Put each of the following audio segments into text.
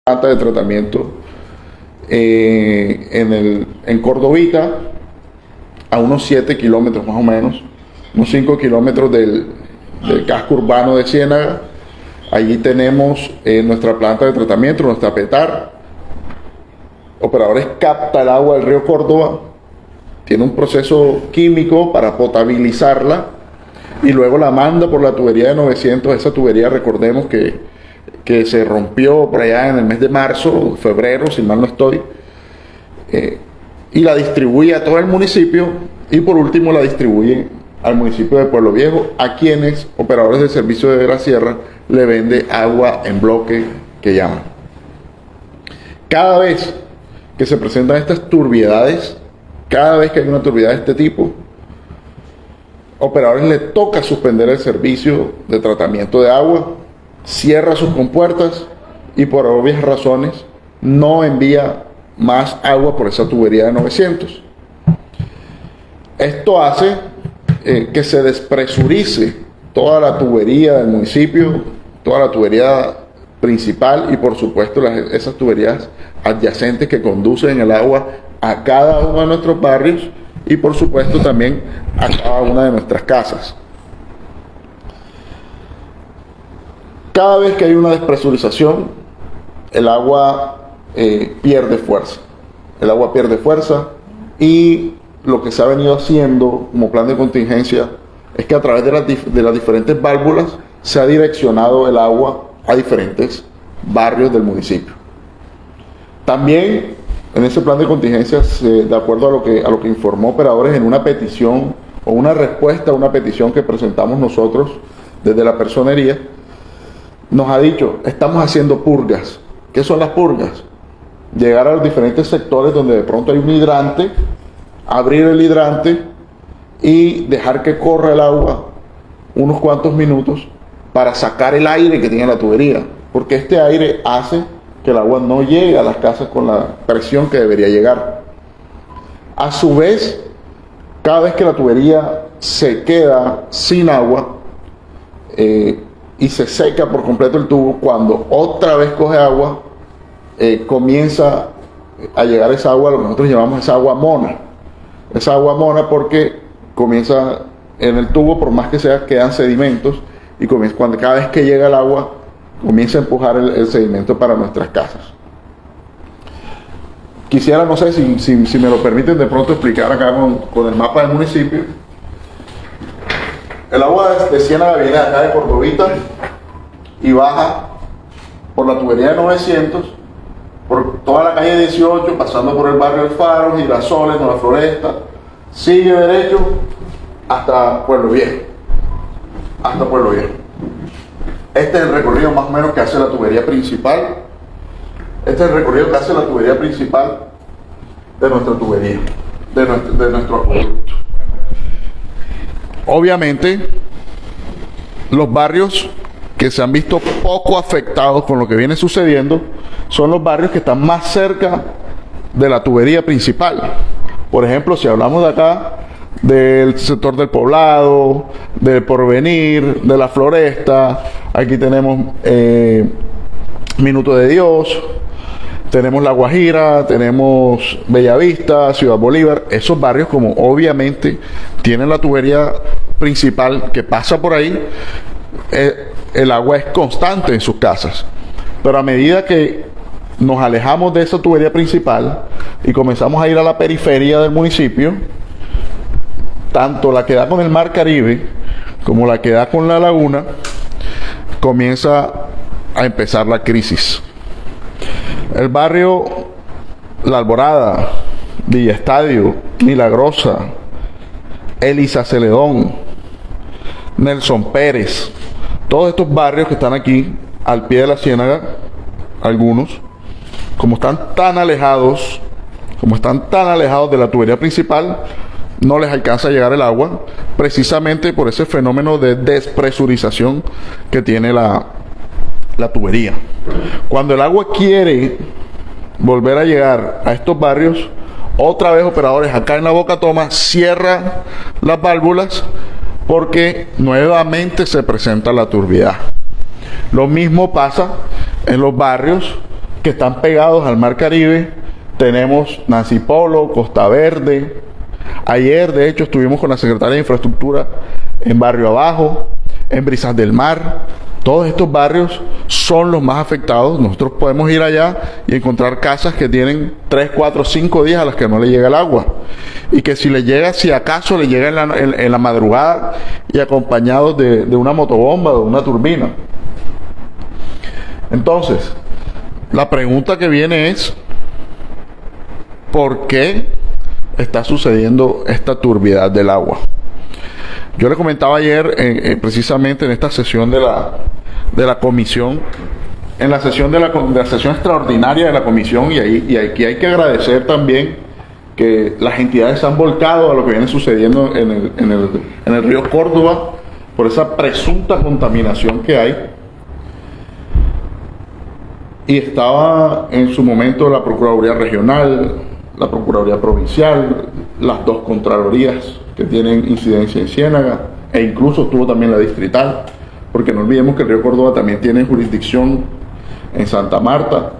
planta de tratamiento en Cordovita, a unos 7 kilómetros más o menos, unos 5 kilómetros del casco urbano de Ciénaga. Allí tenemos nuestra planta de tratamiento, nuestra PETAR. Operadores capta el agua del río Córdoba, tiene un proceso químico para potabilizarla y luego la manda por la tubería de 900. Esa tubería, recordemos que se rompió por allá en el mes de marzo, febrero, si mal no estoy, y la distribuye a todo el municipio, y por último la distribuye al municipio de Pueblo Viejo, a quienes operadores de servicio de la sierra le vende agua en bloque, que llaman. Cada vez que se presentan estas turbiedades, cada vez que hay una turbiedad de este tipo, operadores le toca suspender el servicio de tratamiento de agua, cierra sus compuertas y por obvias razones no envía más agua por esa tubería de 900. Esto hace que se despresurice toda la tubería del municipio, toda la tubería principal y por supuesto esas tuberías adyacentes que conducen el agua a cada uno de nuestros barrios y por supuesto también a cada una de nuestras casas. Cada vez que hay una despresurización, el agua pierde fuerza. El agua pierde fuerza y lo que se ha venido haciendo como plan de contingencia es que a través de las diferentes válvulas se ha direccionado el agua a diferentes barrios del municipio. También en ese plan de contingencia, de acuerdo a lo que informó operadores en una petición o una respuesta a una petición que presentamos nosotros desde la personería, nos ha dicho, estamos haciendo purgas. ¿Qué son las purgas? Llegar a los diferentes sectores donde de pronto hay un hidrante, abrir el hidrante y dejar que corra el agua unos cuantos minutos para sacar el aire que tiene la tubería, porque este aire hace que el agua no llegue a las casas con la presión que debería llegar. A su vez, cada vez que la tubería se queda sin agua y se seca por completo el tubo, cuando otra vez coge agua, comienza a llegar esa agua, lo que nosotros llamamos esa agua mona. Esa agua mona porque comienza en el tubo, por más que sea, quedan sedimentos y cada vez que llega el agua, comienza a empujar el sedimento para nuestras casas. Quisiera, no sé si me lo permiten, de pronto explicar acá con el mapa del municipio. El agua de Ciénaga viene acá de Cordovita y baja por la tubería de 900, por toda la calle 18, pasando por el barrio El Faro, Girasoles, Nueva Floresta, sigue derecho hasta Pueblo Viejo. Hasta Pueblo Viejo. Este es el recorrido más o menos que hace la tubería principal. Este es el recorrido que hace la tubería principal de nuestra tubería, de nuestro acueducto. Obviamente, los barrios que se han visto poco afectados con lo que viene sucediendo son los barrios que están más cerca de la tubería principal. Por ejemplo, si hablamos de acá, del sector del Poblado, del Porvenir, de la Floresta, aquí tenemos Minuto de Dios, tenemos La Guajira, tenemos Bellavista, Ciudad Bolívar. Esos barrios, como obviamente tienen la tubería principal que pasa por ahí, el agua es constante en sus casas. Pero a medida que nos alejamos de esa tubería principal y comenzamos a ir a la periferia del municipio, tanto la que da con el Mar Caribe como la que da con la laguna, comienza a empezar la crisis. El barrio La Alborada, Villa Estadio, Milagrosa, Elisa Celedón, Nelson Pérez, todos estos barrios que están aquí al pie de la Ciénaga, algunos, como están tan alejados de la tubería principal, no les alcanza a llegar el agua, precisamente por ese fenómeno de despresurización que tiene la tubería. Cuando el agua quiere volver a llegar a estos barrios, otra vez operadores acá en la Boca Toma cierran las válvulas porque nuevamente se presenta la turbiedad. Lo mismo pasa en los barrios que están pegados al Mar Caribe. Tenemos Nancy Polo, Costa Verde. Ayer, de hecho, estuvimos con la Secretaria de Infraestructura en Barrio Abajo, en Brisas del Mar. Todos estos barrios son los más afectados. Nosotros podemos ir allá y encontrar casas que tienen 3, 4, 5 días a las que no le llega el agua. Y que si le llega, si acaso le llega en la madrugada y acompañados de una motobomba o de una turbina. Entonces, la pregunta que viene es, ¿por qué está sucediendo esta turbidez del agua? Yo le comentaba ayer, precisamente en esta sesión de la comisión, en la sesión de la sesión extraordinaria de la comisión, y aquí hay que agradecer también que las entidades se han volcado a lo que viene sucediendo en el río Córdoba por esa presunta contaminación que hay. Y estaba en su momento la Procuraduría Regional, la Procuraduría Provincial, las dos Contralorías que tienen incidencia en Ciénaga, e incluso estuvo también la Distrital, porque no olvidemos que el río Córdoba también tiene jurisdicción en Santa Marta.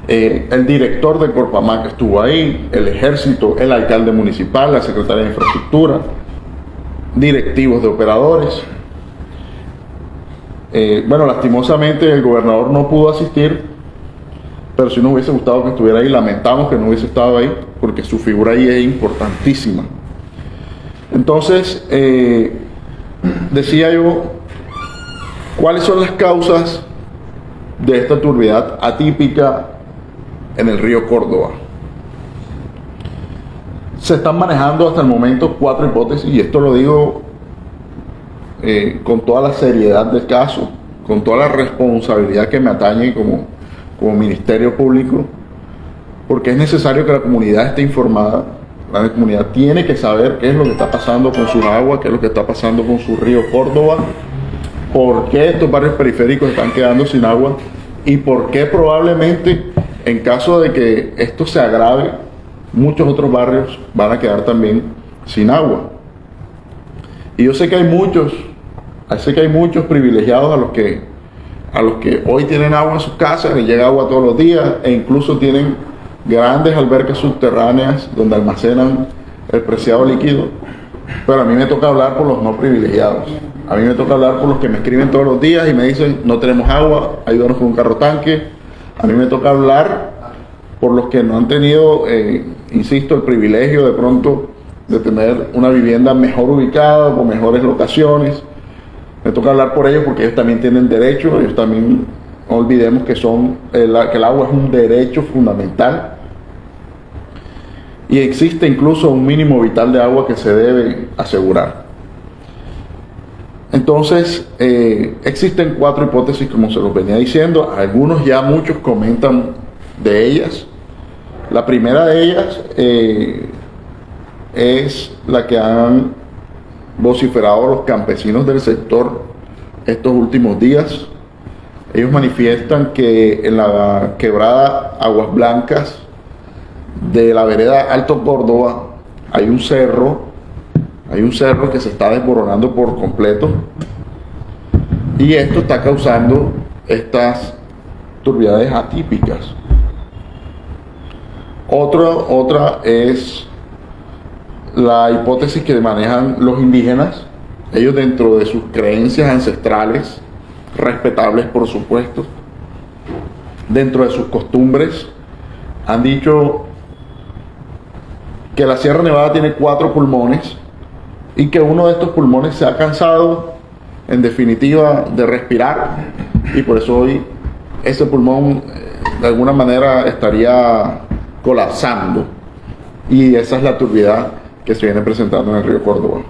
El director del Corpamac estuvo ahí, el Ejército, el alcalde municipal, la Secretaria de Infraestructura, directivos de operadores. Bueno, lastimosamente el gobernador no pudo asistir, pero sí nos hubiese gustado que estuviera ahí. Lamentamos que no hubiese estado ahí, porque su figura ahí es importantísima. Entonces, decía yo, ¿cuáles son las causas de esta turbidez atípica en el río Córdoba? Se están manejando hasta el momento 4 hipótesis, y esto lo digo con toda la seriedad del caso, con toda la responsabilidad que me atañe como Ministerio Público, porque es necesario que la comunidad esté informada. La comunidad tiene que saber qué es lo que está pasando con sus aguas, qué es lo que está pasando con su río Córdoba, por qué estos barrios periféricos están quedando sin agua y por qué probablemente, en caso de que esto se agrave, muchos otros barrios van a quedar también sin agua. Y yo sé que hay muchos privilegiados a los que hoy tienen agua en sus casas, les llega agua todos los días, e incluso tienen grandes albercas subterráneas donde almacenan el preciado líquido. Pero a mí me toca hablar por los no privilegiados. A mí me toca hablar por los que me escriben todos los días y me dicen: no tenemos agua, ayúdanos con un carro tanque. A mí me toca hablar por los que no han tenido, insisto, el privilegio de pronto de tener una vivienda mejor ubicada, con mejores locaciones. Me toca hablar por ellos porque ellos también tienen derecho. Ellos también, no olvidemos que que el agua es un derecho fundamental, y existe incluso un mínimo vital de agua que se debe asegurar. Entonces, existen 4 hipótesis, como se los venía diciendo. Algunos, ya muchos comentan de ellas. La primera de ellas es la que han vociferado los campesinos del sector estos últimos días. Ellos manifiestan que en la quebrada Aguas Blancas de la vereda Alto Córdoba hay un cerro que se está desmoronando por completo, y esto está causando estas turbidez atípicas. Otra es la hipótesis que manejan los indígenas. Ellos, dentro de sus creencias ancestrales, respetables por supuesto, dentro de sus costumbres, han dicho que la Sierra Nevada tiene 4 pulmones y que uno de estos pulmones se ha cansado, en definitiva, de respirar, y por eso hoy ese pulmón de alguna manera estaría colapsando, y esa es la turbidez que se viene presentando en el río Córdoba.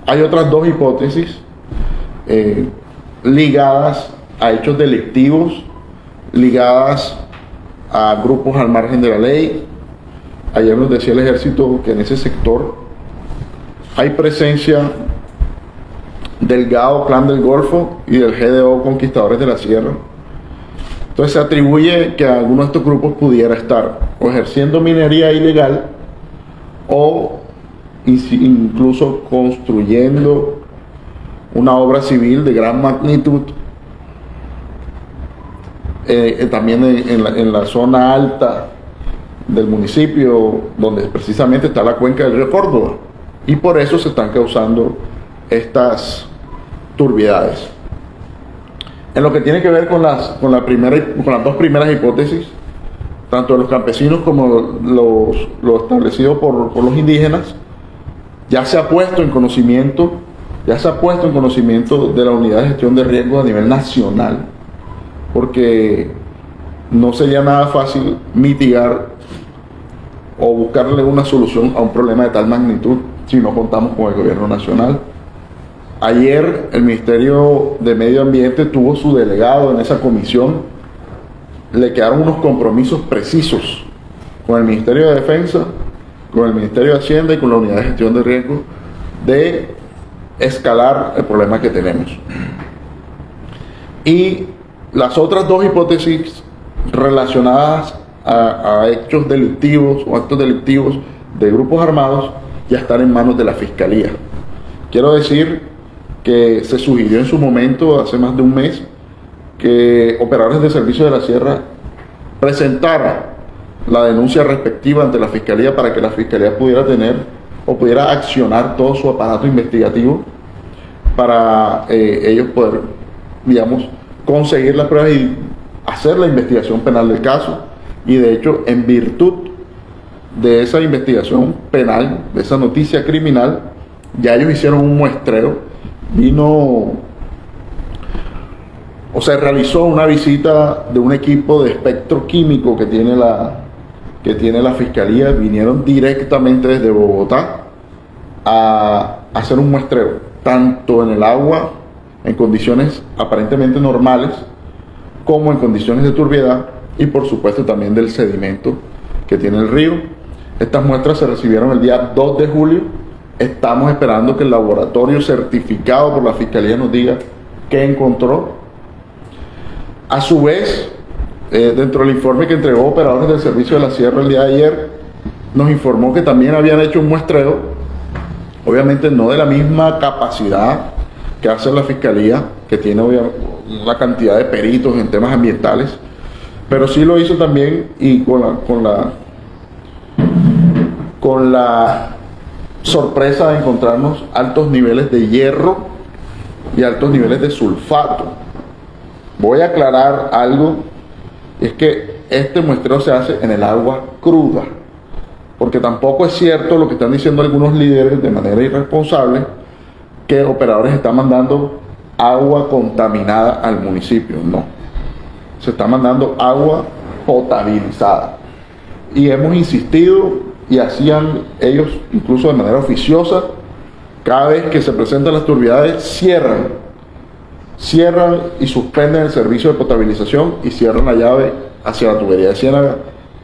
Hay otras 2 hipótesis ligadas a hechos delictivos, ligadas a grupos al margen de la ley. Ayer nos decía el Ejército que en ese sector hay presencia del GAO Clan del Golfo y del GDO Conquistadores de la Sierra. Entonces se atribuye que alguno de estos grupos pudiera estar o ejerciendo minería ilegal, o incluso construyendo una obra civil de gran magnitud también en la zona alta del municipio, donde precisamente está la cuenca del río Córdoba, y por eso se están causando estas turbiedades. En lo que tiene que ver con las dos primeras hipótesis, tanto de los campesinos como lo establecido por los indígenas, ya se ha puesto en conocimiento de la Unidad de Gestión de Riesgos a nivel nacional, porque no sería nada fácil mitigar o buscarle una solución a un problema de tal magnitud si no contamos con el gobierno nacional. Ayer el Ministerio de Medio Ambiente tuvo su delegado en esa comisión. Le quedaron unos compromisos precisos con el Ministerio de Defensa, con el Ministerio de Hacienda y con la Unidad de Gestión de Riesgos de escalar el problema que tenemos. Y las otras dos hipótesis relacionadas a hechos delictivos o actos delictivos de grupos armados ya están en manos de la Fiscalía. Quiero decir que se sugirió en su momento, hace más de un mes, que operadores de Servicio de la Sierra presentaran la denuncia respectiva ante la Fiscalía para que la Fiscalía pudiera tener o pudiera accionar todo su aparato investigativo para ellos poder, digamos, conseguir las pruebas y hacer la investigación penal del caso. Y de hecho, en virtud de esa investigación penal, de esa noticia criminal, ya ellos hicieron un muestreo, realizó una visita de un equipo de espectro químico que tiene la Fiscalía. Vinieron directamente desde Bogotá a hacer un muestreo, tanto en el agua, en condiciones aparentemente normales, como en condiciones de turbiedad, y por supuesto también del sedimento que tiene el río. Estas muestras se recibieron el día 2 de julio. Estamos esperando que el laboratorio certificado por la Fiscalía nos diga qué encontró. A su vez, dentro del informe que entregó Operadores del Servicio de la Sierra el día de ayer, nos informó que también habían hecho un muestreo, obviamente no de la misma capacidad que hace la Fiscalía, que tiene una cantidad de peritos en temas ambientales, pero sí lo hizo también y con la sorpresa de encontrarnos altos niveles de hierro y altos niveles de sulfato. Voy a aclarar algo, es que este muestreo se hace en el agua cruda, porque tampoco es cierto lo que están diciendo algunos líderes de manera irresponsable, que operadores están mandando agua contaminada al municipio. No, se está mandando agua potabilizada, y hemos insistido, y hacían ellos incluso de manera oficiosa, cada vez que se presentan las turbiedades cierran y suspenden el servicio de potabilización y cierran la llave hacia la tubería de Ciénaga,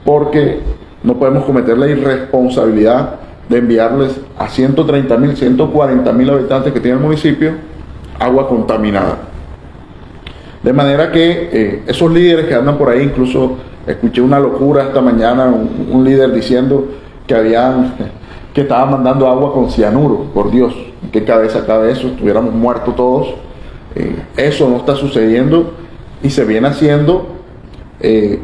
porque no podemos cometer la irresponsabilidad de enviarles a 130.000, 140.000 habitantes que tiene el municipio agua contaminada. De manera que esos líderes que andan por ahí, incluso escuché una locura esta mañana, un líder diciendo que estaban mandando agua con cianuro. Por Dios, ¿en qué cabeza cabe eso? Estuviéramos muertos todos. Eso no está sucediendo, y se viene haciendo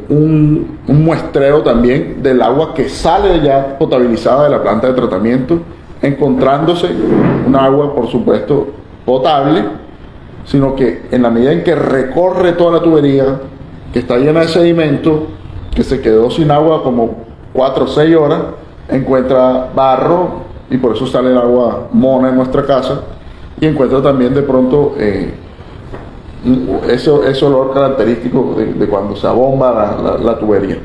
un muestreo también del agua que sale ya potabilizada de la planta de tratamiento, encontrándose un agua, por supuesto, potable, sino que en la medida en que recorre toda la tubería, que está llena de sedimento, que se quedó sin agua como 4 o 6 horas, encuentra barro, y por eso sale el agua mona en nuestra casa, y encuentra también de pronto ese olor característico de cuando se abomba la tubería.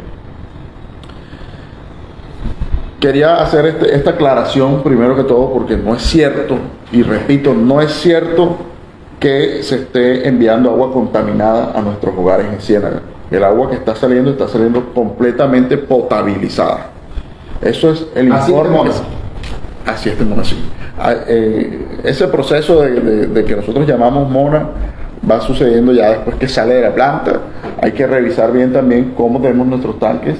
Quería hacer esta aclaración primero que todo, porque no es cierto, y repito, no es cierto que se esté enviando agua contaminada a nuestros hogares en Ciénaga. El agua que está saliendo completamente potabilizada. Eso es el informe. Así es, Mona. Ese proceso de que nosotros llamamos Mona va sucediendo ya después que sale de la planta. Hay que revisar bien también cómo tenemos nuestros tanques,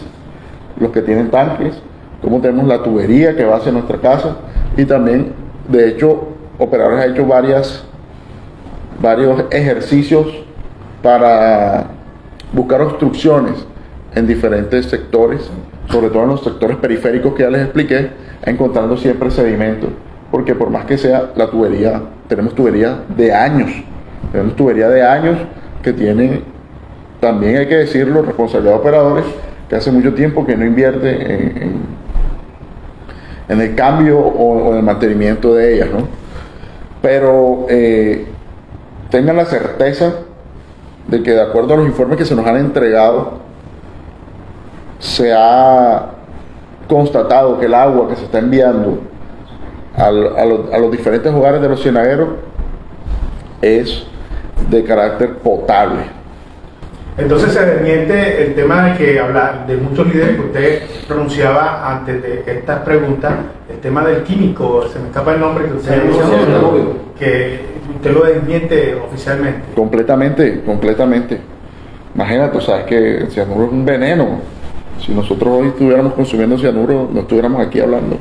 los que tienen tanques, cómo tenemos la tubería que va hacia nuestra casa, y también, de hecho, Operadores ha hecho varios ejercicios para buscar obstrucciones en diferentes sectores, sobre todo en los sectores periféricos que ya les expliqué, encontrando siempre sedimento, porque por más que sea la tubería, tenemos tubería de años que tiene, también hay que decirlo, responsabilidad de operadores, que hace mucho tiempo que no invierte en el cambio o en el mantenimiento de ellas, ¿no? Pero tengan la certeza de que de acuerdo a los informes que se nos han entregado, se ha constatado que el agua que se está enviando a los diferentes hogares de los cienagueros es de carácter potable. Entonces se desmiente el tema de que habla de muchos líderes que usted pronunciaba antes de estas preguntas, el tema del químico, se me escapa el nombre que usted mencionó, que usted lo desmiente oficialmente. Completamente. Imagínate, tú sabes que el cianuro es un veneno. Si nosotros hoy estuviéramos consumiendo cianuro, no estuviéramos aquí hablando.